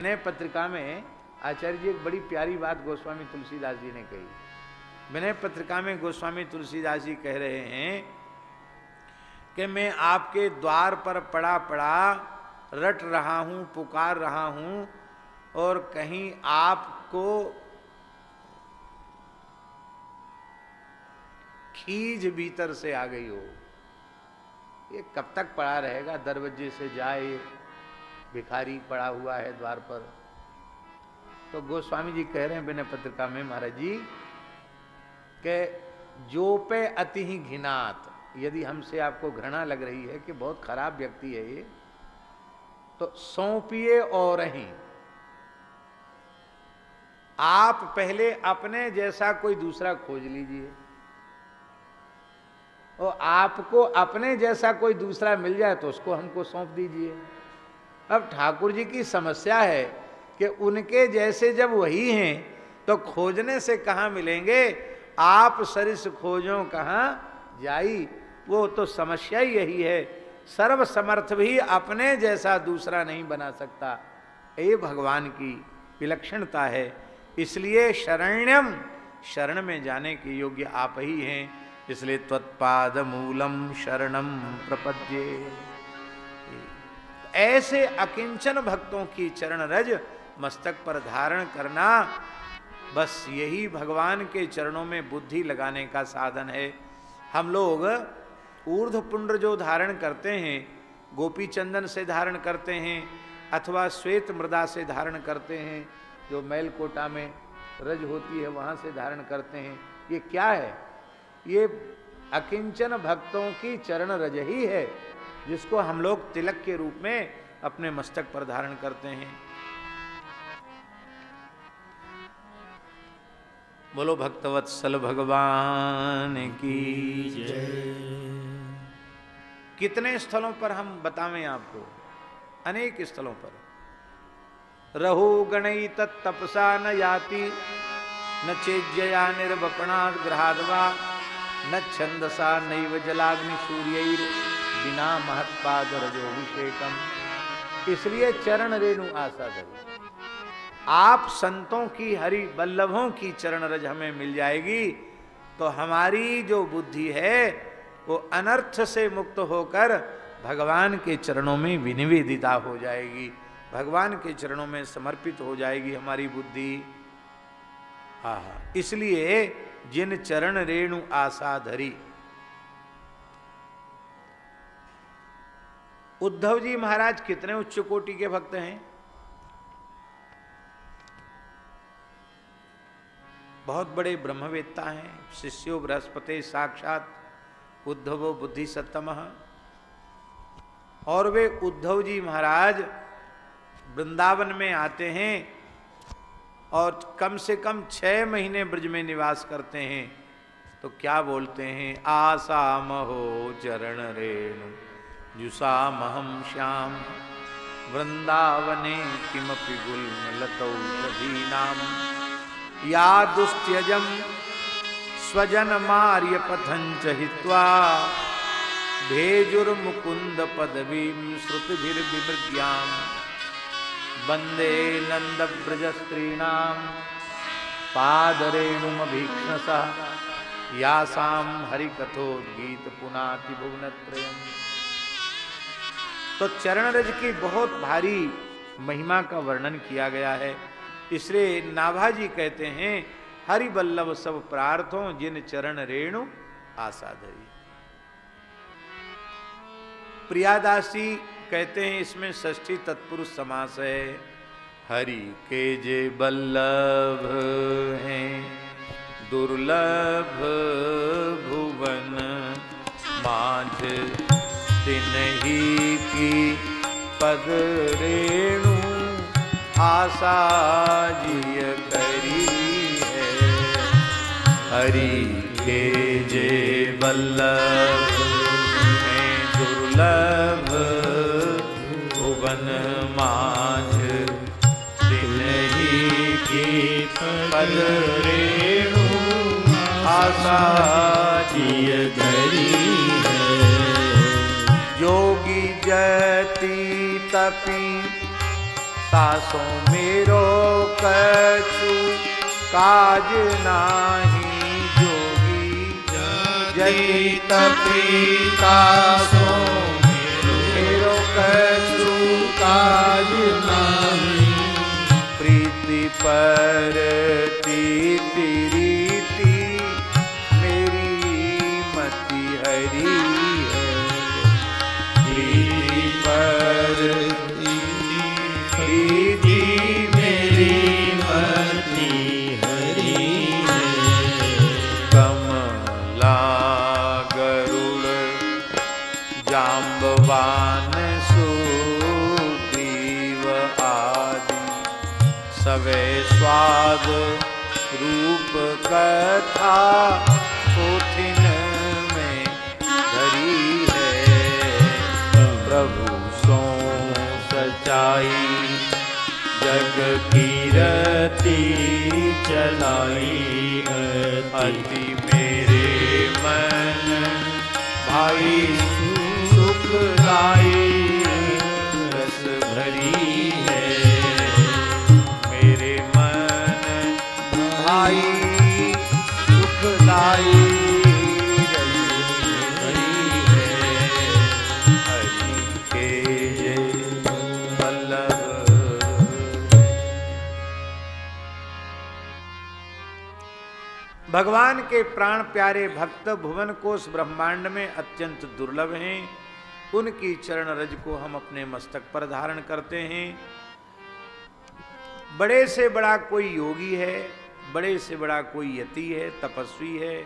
विनय पत्रिका में आचार्य जी एक बड़ी प्यारी बात गोस्वामी तुलसीदास जी ने कही। विनय पत्रिका में गोस्वामी तुलसीदास जी कह रहे हैं कि मैं आपके द्वार पर पड़ा पड़ा रट रहा हूं, पुकार रहा हूं और कहीं आपको खींच भीतर से आ गई हो। ये कब तक पड़ा रहेगा? दरवाजे से जाए, भिखारी पड़ा हुआ है द्वार पर। तो गोस्वामी जी कह रहे हैं विनय पत्रिका में महाराज जी के जो पे अति ही घिनात, यदि हमसे आपको घृणा लग रही है कि बहुत खराब व्यक्ति है ये, तो सौंपिए और ही आप पहले अपने जैसा कोई दूसरा खोज लीजिए और आपको अपने जैसा कोई दूसरा मिल जाए तो उसको हमको सौंप दीजिए। अब ठाकुर जी की समस्या है कि उनके जैसे जब वही हैं तो खोजने से कहाँ मिलेंगे? आप सरिस खोजो कहाँ जाई। वो तो समस्या ही यही है। सर्व समर्थ भी अपने जैसा दूसरा नहीं बना सकता। ये भगवान की विलक्षणता है। इसलिए शरण्यम, शरण में जाने के योग्य आप ही हैं। इसलिए त्वत्पाद मूलम शरणम प्रपद्ये। ऐसे अकिंचन भक्तों की चरण रज मस्तक पर धारण करना, बस यही भगवान के चरणों में बुद्धि लगाने का साधन है। हम लोग ऊर्ध्व पुंड्र जो धारण करते हैं, गोपी चंदन से धारण करते हैं अथवा श्वेत मृदा से धारण करते हैं, जो मैलकोटा में रज होती है वहाँ से धारण करते हैं। ये क्या है? ये अकिंचन भक्तों की चरण रज ही है, जिसको हम लोग तिलक के रूप में अपने मस्तक पर धारण करते हैं। बोलो भक्तवत्सल भगवान की जय। कितने स्थलों पर हम बतावें आपको? अनेक स्थलों पर। रहो गणई तत्तपसा न याति, न चेज्जया निर्वपणात् ग्रहाद्वा, न छंदसा नैव जलाग्नि सूर्यैर बिना महत्पाद रजोभिषेकम। इसलिए चरण रेणु आशा धरी। आप संतों की, हरि वल्लभों की चरण रज हमें मिल जाएगी तो हमारी जो बुद्धि है वो अनर्थ से मुक्त होकर भगवान के चरणों में विनिवेदिता हो जाएगी। भगवान के चरणों में समर्पित हो जाएगी हमारी बुद्धि। इसलिए जिन चरण रेणु आशा धरी। उद्धव जी महाराज कितने उच्च कोटि के भक्त हैं। बहुत बड़े ब्रह्मवेत्ता हैं। शिष्यो बृहस्पति साक्षात उद्धवो बुद्धि सत्तमः। और वे उद्धव जी महाराज वृंदावन में आते हैं और कम से कम 6 महीने ब्रज में निवास करते हैं। तो क्या बोलते हैं? आशा महो चरण रेणु जुषामहं श्याम, वृंदावने किमपि गुल्मलतौषधीनां, या दुस्त्यजं स्वजनमार्य पथंच हित्वा, भेजुर्मुकुंद पदवीं श्रुतिभिर्विमृग्यां, वंदे नंद ब्रज स्त्रीणां पादरेणुमभीक्ष्णसः, यासां हरिकथोद्गीत पुनाति भुवनत्रयम्। तो चरण रज की बहुत भारी महिमा का वर्णन किया गया है। इसलिए नाभाजी कहते हैं हरि वल्लभ सब प्रार्थों, जिन चरण रेणु आशा धरी। प्रियादासी कहते हैं इसमें षष्ठी तत्पुरुष समास है। हरि के जे वल्लभ हैं दुर्लभ भुवन माझ, तिन्ही की पद रेणु आशा जिय करी है। हरि के जे वल्लभ हैं दुर्लभ भुवन माझ, तिन्ही की पद रेणु आशा जिय करी है। योगी जति तपी तासो मेरो कछु काज नाही जोगी जति तपीता सो मेरो कछु काज नाही प्रीति परती रीति मेरी मति हरी है प्रीति परती प्रीति मेरी मति हरी है कमला गरुड़ जाम्बवान सुग्रीव आदि सवे स्वाद रूप कथा पोथिन में धरी है प्रभु सो सच्चाई जग कीरति चलाई अति मेरे मन भाई सुखदाई रस भरी है मेरे मन भाई सुखदाई रस भरी है हरि के वल्लभ भगवान के प्राण प्यारे भक्त भुवन कोश ब्रह्मांड में अत्यंत दुर्लभ हैं। उनकी चरण रज को हम अपने मस्तक पर धारण करते हैं। बड़े से बड़ा कोई योगी है, बड़े से बड़ा कोई यति है, तपस्वी है,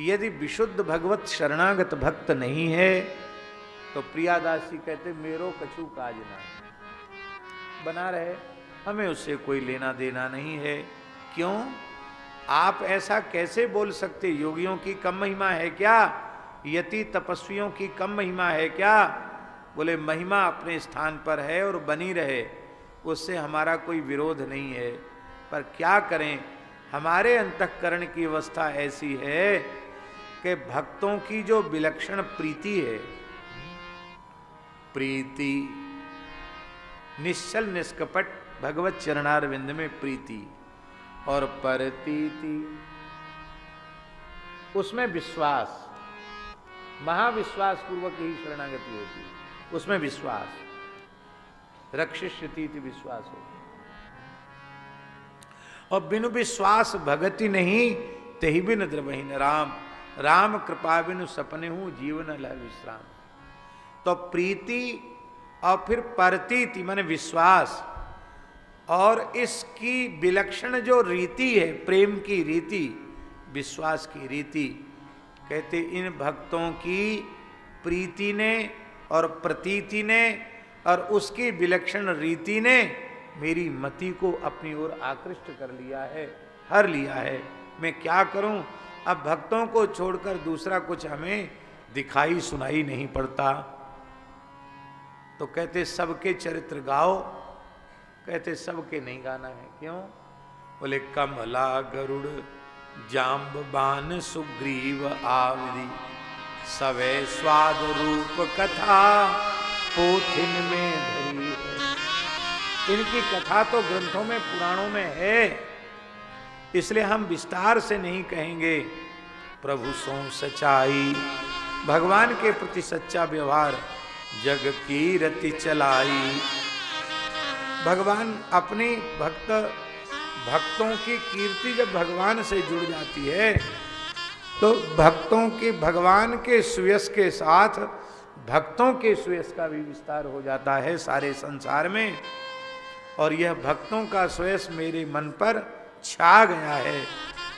यदि विशुद्ध भगवत शरणागत भक्त नहीं है तो प्रियादासी कहते मेरो कछु काज ना बना रहे, हमें उससे कोई लेना देना नहीं है। क्यों? आप ऐसा कैसे बोल सकते? योगियों की कम महिमा है क्या? यति तपस्वियों की कम महिमा है क्या? बोले महिमा अपने स्थान पर है और बनी रहे, उससे हमारा कोई विरोध नहीं है। पर क्या करें, हमारे अंतःकरण की अवस्था ऐसी है कि भक्तों की जो विलक्षण प्रीति है, प्रीति निश्चल निष्कपट भगवत चरणारविंद में प्रीति और परतीति, उसमें विश्वास, महाविश्वास पूर्वक ही शरणागति होती है, उसमें विश्वास, रक्षिष्यति विश्वास हो। और बिनु विश्वास भगति नहीं, तेहि बिन द्रवहीन राम, राम कृपा बिनु सपने हूं जीवन लह विश्राम। तो प्रीति और फिर परतीति माने विश्वास, और इसकी विलक्षण जो रीति है, प्रेम की रीति, विश्वास की रीति, कहते इन भक्तों की प्रीति ने और प्रतीति ने और उसकी विलक्षण रीति ने मेरी मति को अपनी ओर आकृष्ट कर लिया है, हर लिया है। मैं क्या करूं? अब भक्तों को छोड़कर दूसरा कुछ हमें दिखाई सुनाई नहीं पड़ता। तो कहते सबके चरित्र गाओ, कहते सबके नहीं गाना है। क्यों? बोले कमला गरुड़ जाम्बवान सुग्रीव आवरी सवे स्वाद रूप कथा पोथिन में धरी है। इनकी कथा तो ग्रंथों में पुराणों में है, इसलिए हम विस्तार से नहीं कहेंगे। प्रभु सो सच्चाई, भगवान के प्रति सच्चा व्यवहार, जग की रति चलाई। भगवान अपनी भक्तों की कीर्ति जब भगवान से जुड़ जाती है तो भक्तों की भगवान के सुयश के साथ भक्तों के सुयश का भी विस्तार हो जाता है सारे संसार में। और यह भक्तों का सुयश मेरे मन पर छा गया है।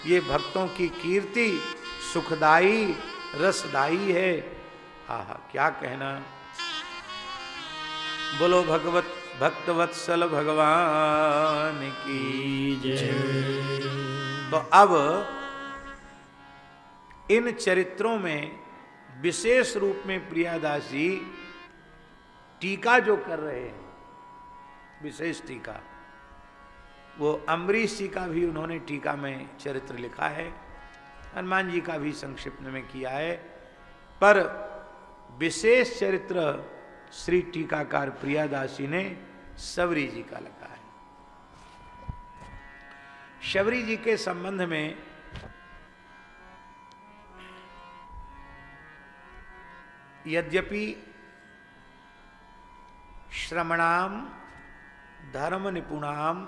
ये भक्तों की कीर्ति सुखदाई रसदाई है। आहा, क्या कहना। बोलो भगवत भक्तवत्सल भगवान की जय। तो अब इन चरित्रों में विशेष रूप में प्रियादास जी टीका जो कर रहे हैं, विशेष टीका, वो अम्बरीश जी का भी उन्होंने टीका में चरित्र लिखा है, हनुमान जी का भी संक्षिप्त में किया है, पर विशेष चरित्र श्री टीकाकार प्रियादास जी ने शबरी जी का लगा है। शबरी जी के संबंध में यद्यपि श्रमणाम धर्म निपुणाम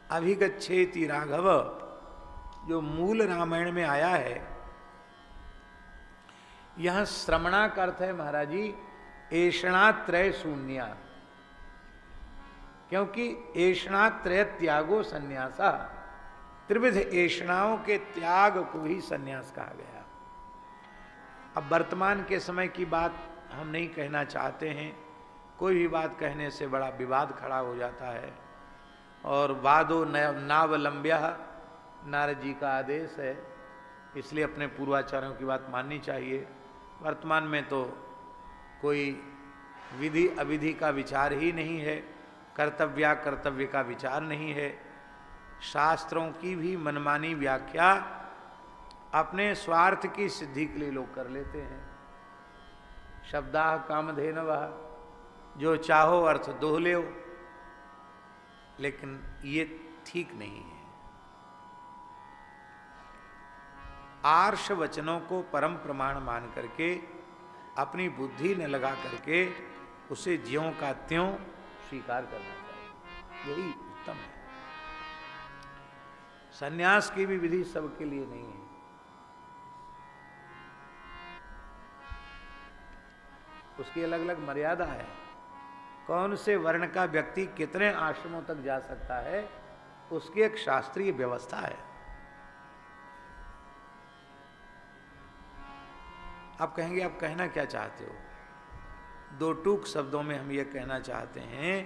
अभिगच्छेति राघव जो मूल रामायण में आया है, यह श्रमणा का अर्थ है महाराज जी ऐषणात्रय शून्या, क्योंकि ऐषणात्रय त्यागो संन्यासा, त्रिविध ऐषणाओं के त्याग को ही संन्यास कहा गया। अब वर्तमान के समय की बात हम नहीं कहना चाहते हैं, कोई भी बात कहने से बड़ा विवाद खड़ा हो जाता है, और वादो नावलंब्य नारद जी का आदेश है, इसलिए अपने पूर्वाचार्यों की बात माननी चाहिए। वर्तमान में तो कोई विधि अविधि का विचार ही नहीं है, कर्तव्य कर्तव्य का विचार नहीं है। शास्त्रों की भी मनमानी व्याख्या अपने स्वार्थ की सिद्धि के लिए लोग कर लेते हैं। शब्दाह कामधेनवः, जो चाहो अर्थ दोह लो, लेकिन ये ठीक नहीं है। आर्ष वचनों को परम प्रमाण मान करके अपनी बुद्धि न लगा करके उसे ज्यों का त्यों स्वीकार करना चाहिए, यही उत्तम है। सन्यास की भी विधि सबके लिए नहीं है। उसकी अलग अलग मर्यादा है। कौन से वर्ण का व्यक्ति कितने आश्रमों तक जा सकता है, उसकी एक शास्त्रीय व्यवस्था है। आप कहेंगे आप कहना क्या चाहते हो? दो टूक शब्दों में हम ये कहना चाहते हैं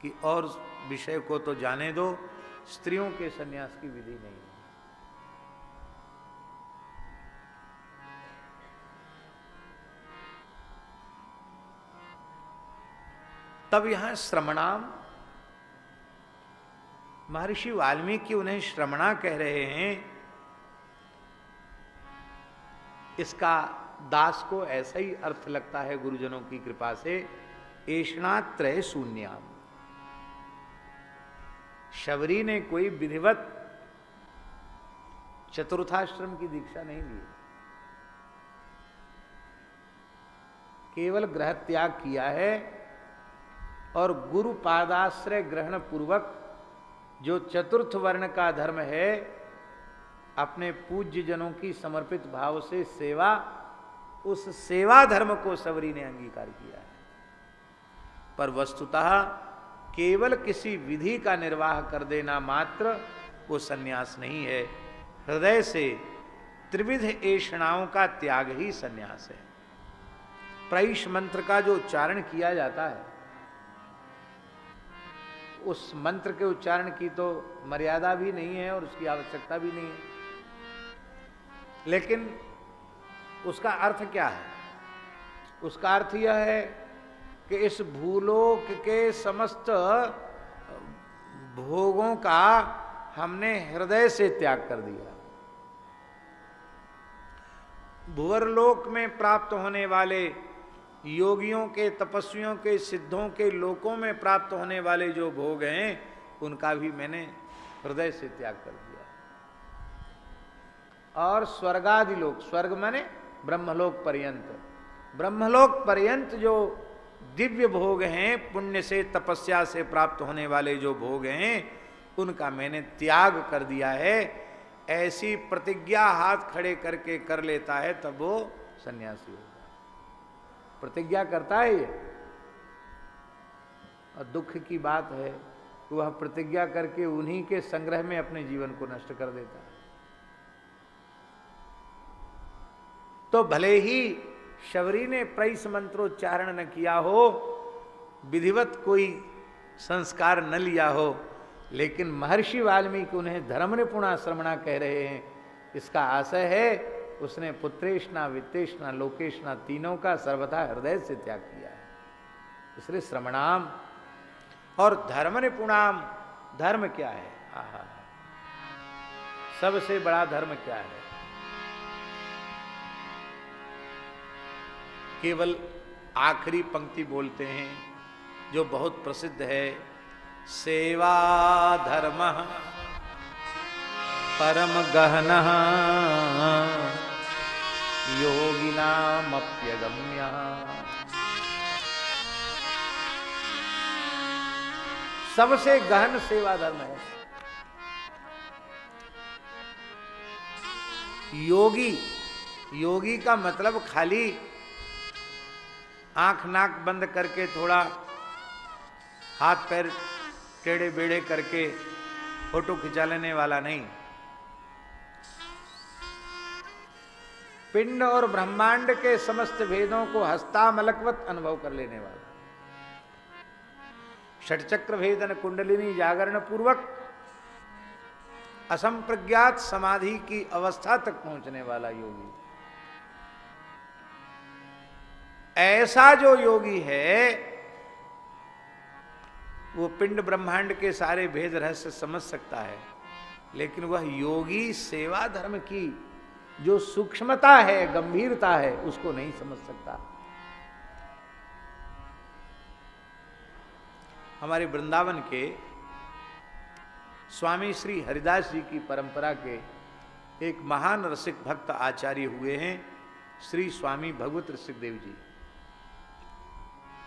कि और विषय को तो जाने दो, स्त्रियों के सन्यास की विधि नहीं है। तब यहां श्रमणाम, महर्षि वाल्मीकि उन्हें श्रमणा कह रहे हैं। इसका दास को ऐसा ही अर्थ लगता है गुरुजनों की कृपा से, ऐषणात्रय शून्याम। शबरी ने कोई विधिवत चतुर्थाश्रम की दीक्षा नहीं ली, केवल ग्रह त्याग किया है और गुरु पादाश्रय ग्रहण पूर्वक जो चतुर्थ वर्ण का धर्म है, अपने पूज्य जनों की समर्पित भाव से सेवा, उस सेवा धर्म को शबरी ने अंगीकार किया है। पर वस्तुतः केवल किसी विधि का निर्वाह कर देना मात्र वो सन्यास नहीं है। हृदय से त्रिविध ऐषणाओं का त्याग ही सन्यास है। प्रैष मंत्र का जो उच्चारण किया जाता है, उस मंत्र के उच्चारण की तो मर्यादा भी नहीं है और उसकी आवश्यकता भी नहीं है, लेकिन उसका अर्थ क्या है? उसका अर्थ यह है कि इस भूलोक के समस्त भोगों का हमने हृदय से त्याग कर दिया। भुवरलोक में प्राप्त होने वाले योगियों के, तपस्वियों के, सिद्धों के लोकों में प्राप्त होने वाले जो भोग हैं, उनका भी मैंने हृदय से त्याग कर दिया। और स्वर्गादि लोक, स्वर्ग माने ब्रह्मलोक पर्यंत, ब्रह्मलोक पर्यंत जो दिव्य भोग हैं, पुण्य से तपस्या से प्राप्त होने वाले जो भोग हैं, उनका मैंने त्याग कर दिया है। ऐसी प्रतिज्ञा हाथ खड़े करके कर लेता है तब वो सन्यासी होगा। प्रतिज्ञा करता है ये, और दुख की बात है कि वह प्रतिज्ञा करके उन्हीं के संग्रह में अपने जीवन को नष्ट कर देता है। तो भले ही शबरी ने प्रैष मंत्रोच्चारण न किया हो, विधिवत कोई संस्कार न लिया हो, लेकिन महर्षि वाल्मीकि उन्हें धर्म निपुणा श्रमणा कह रहे हैं। इसका आशय है उसने पुत्रेष्णा, वित्तेष्णा, लोकेष्णा तीनों का सर्वथा हृदय से त्याग किया है, इसलिए श्रमणाम। और धर्म निपुणाम, धर्म क्या है? आहा, सबसे बड़ा धर्म क्या है? केवल आखिरी पंक्ति बोलते हैं जो बहुत प्रसिद्ध है, सेवा धर्म परम गहनः योगिनामप्यगम्यः। सबसे गहन सेवा धर्म है। योगी का मतलब खाली आंख नाक बंद करके थोड़ा हाथ पैर टेढ़े बेड़े करके फोटो खिंचा लेने वाला नहीं। पिंड और ब्रह्मांड के समस्त भेदों को हस्तामलकवत अनुभव कर लेने वाला, षटचक्र भेदन कुंडलिनी जागरण पूर्वक असंप्रज्ञात समाधि की अवस्था तक पहुंचने वाला योगी। ऐसा जो योगी है वो पिंड ब्रह्मांड के सारे भेद रहस्य समझ सकता है, लेकिन वह योगी सेवा धर्म की जो सूक्ष्मता है, गंभीरता है, उसको नहीं समझ सकता। हमारे वृंदावन के स्वामी श्री हरिदास जी की परंपरा के एक महान रसिक भक्त आचार्य हुए हैं श्री स्वामी भगवत रसिक देव जी।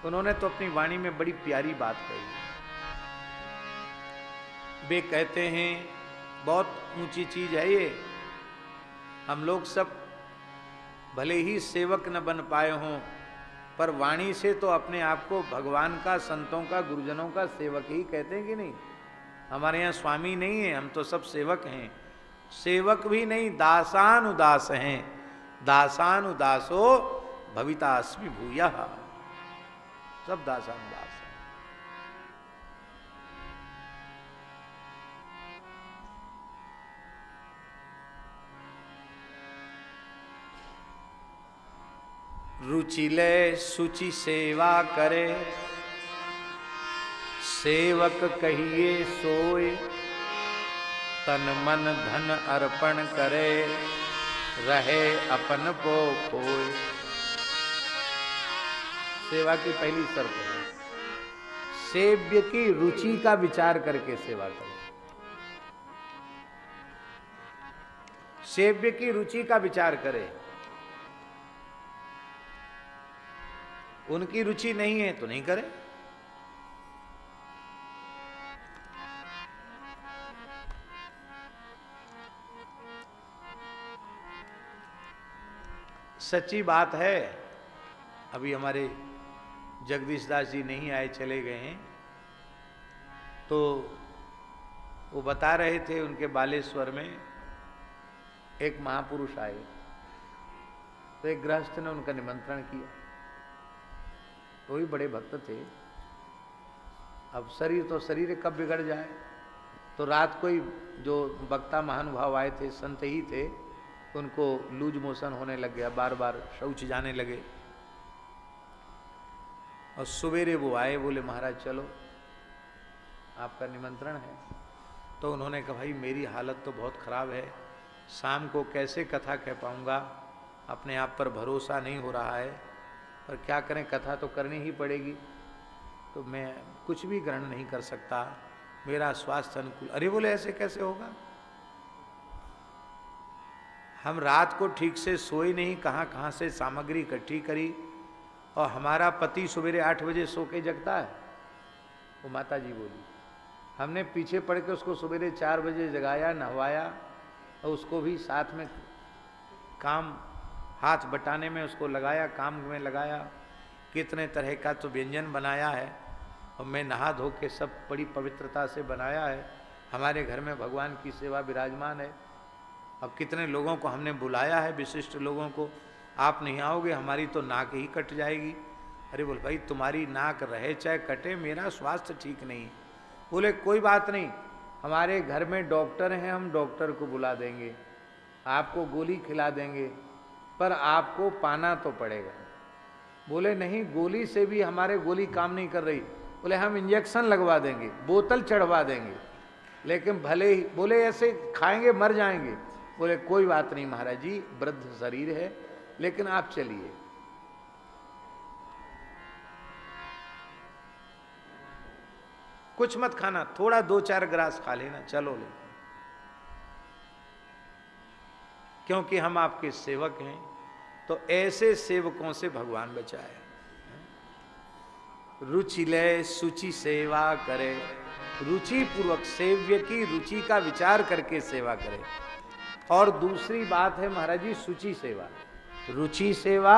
उन्होंने तो अपनी वाणी में बड़ी प्यारी बात कही। वे कहते हैं बहुत ऊंची चीज है ये, हम लोग सब भले ही सेवक न बन पाए हों, पर वाणी से तो अपने आप को भगवान का, संतों का, गुरुजनों का सेवक ही कहते हैं कि नहीं। हमारे यहाँ स्वामी नहीं है, हम तो सब सेवक हैं। सेवक भी नहीं, दासानुदास हैं। दासानुदासो भवितास्मि भूयः, सब दासानुदास हैं। रुचि ले सुचि सेवा करे, सेवक कहिए सोए, तन मन धन अर्पण करे, रहे अपन को खोए। सेवा की पहली शर्त है सेव्य की रुचि का विचार करके सेवा करो। सेव्य की रुचि का विचार करे। उनकी रुचि नहीं है तो नहीं करे। सच्ची बात है, अभी हमारे जगदीश दास जी नहीं आए, चले गए हैं, तो वो बता रहे थे उनके बालेश्वर में एक महापुरुष आए, तो एक गृहस्थ ने उनका निमंत्रण किया। तो ही बड़े भक्त थे। अब शरीर तो शरीर कब बिगड़ जाए, तो रात को ही जो वक्ता महानुभाव आए थे, संत ही थे, उनको लूज मोशन होने लग गया, बार बार शौच जाने लगे। और सवेरे वो आए, बोले महाराज चलो आपका निमंत्रण है। तो उन्होंने कहा भाई मेरी हालत तो बहुत ख़राब है, शाम को कैसे कथा कह पाऊँगा, अपने आप पर भरोसा नहीं हो रहा है, पर क्या करें, कथा तो करनी ही पड़ेगी, तो मैं कुछ भी ग्रहण नहीं कर सकता, मेरा स्वास्थ्य अनुकूल। अरे बोले ऐसे कैसे होगा, हम रात को ठीक से सोए नहीं, कहाँ कहाँ से सामग्री इकट्ठी करी, और हमारा पति सवेरे 8 बजे सो के जगता है। वो माता जी बोली, हमने पीछे पड़ के उसको सवेरे 4 बजे जगाया, नहवाया, और उसको भी साथ में काम हाथ बटाने में उसको लगाया, काम में लगाया, कितने तरह का तो व्यंजन बनाया है, और मैं नहा धो के सब बड़ी पवित्रता से बनाया है। हमारे घर में भगवान की सेवा विराजमान है। अब कितने लोगों को हमने बुलाया है, विशिष्ट लोगों को, आप नहीं आओगे हमारी तो नाक ही कट जाएगी। अरे बोल भाई तुम्हारी नाक रहे चाहे कटे, मेरा स्वास्थ्य ठीक नहीं। बोले कोई बात नहीं, हमारे घर में डॉक्टर हैं, हम डॉक्टर को बुला देंगे, आपको गोली खिला देंगे, पर आपको पाना तो पड़ेगा। बोले नहीं, गोली से भी हमारे गोली काम नहीं कर रही। बोले हम इंजेक्शन लगवा देंगे, बोतल चढ़वा देंगे, लेकिन भले ही, बोले ऐसे खाएंगे मर जाएंगे। बोले कोई बात नहीं महाराज जी, वृद्ध शरीर है, लेकिन आप चलिए। कुछ मत खाना, थोड़ा 2-4 ग्रास खा लेना, चलो ले, क्योंकि हम आपके सेवक हैं। तो ऐसे सेवकों से भगवान बचाए। रुचि ले सुचि सेवा करे, रुचि पूर्वक सेव्य की रुचि का विचार करके सेवा करे। और दूसरी बात है महाराज जी शुचि सेवा, रुचि सेवा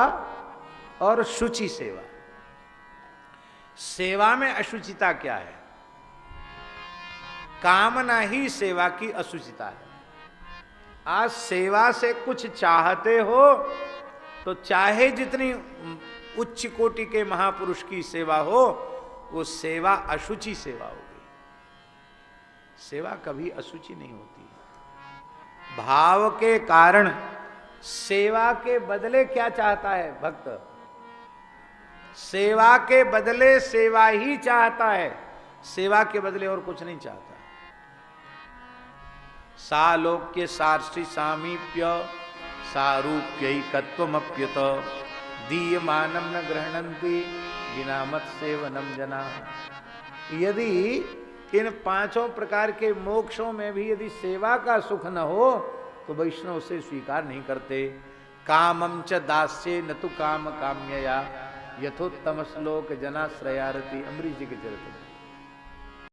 और शुचि सेवा। सेवा में अशुचिता क्या है? कामना ही सेवा की अशुचिता है। आज सेवा से कुछ चाहते हो तो चाहे जितनी उच्च कोटि के महापुरुष की सेवा हो, वो सेवा अशुचि सेवा होगी। सेवा कभी अशुचि नहीं होती। भाव के कारण सेवा के बदले क्या चाहता है भक्त? सेवा के बदले सेवा ही चाहता है, सेवा के बदले और कुछ नहीं चाहता। सालोक्य सार्षि सामीप्य सारूप्यैकत्वमप्युत दीयमानं न गृह्णन्ति बिना मत सेवनम जना। यदि इन 5 प्रकार के मोक्षों में भी यदि सेवा का सुख न हो तो वैष्णव उसे स्वीकार नहीं करते। कामं च दास्ये न तु काम काम्यया यथोत्तम श्लोक जनाश्रयारति, अम्बरीश जी के चरित्र।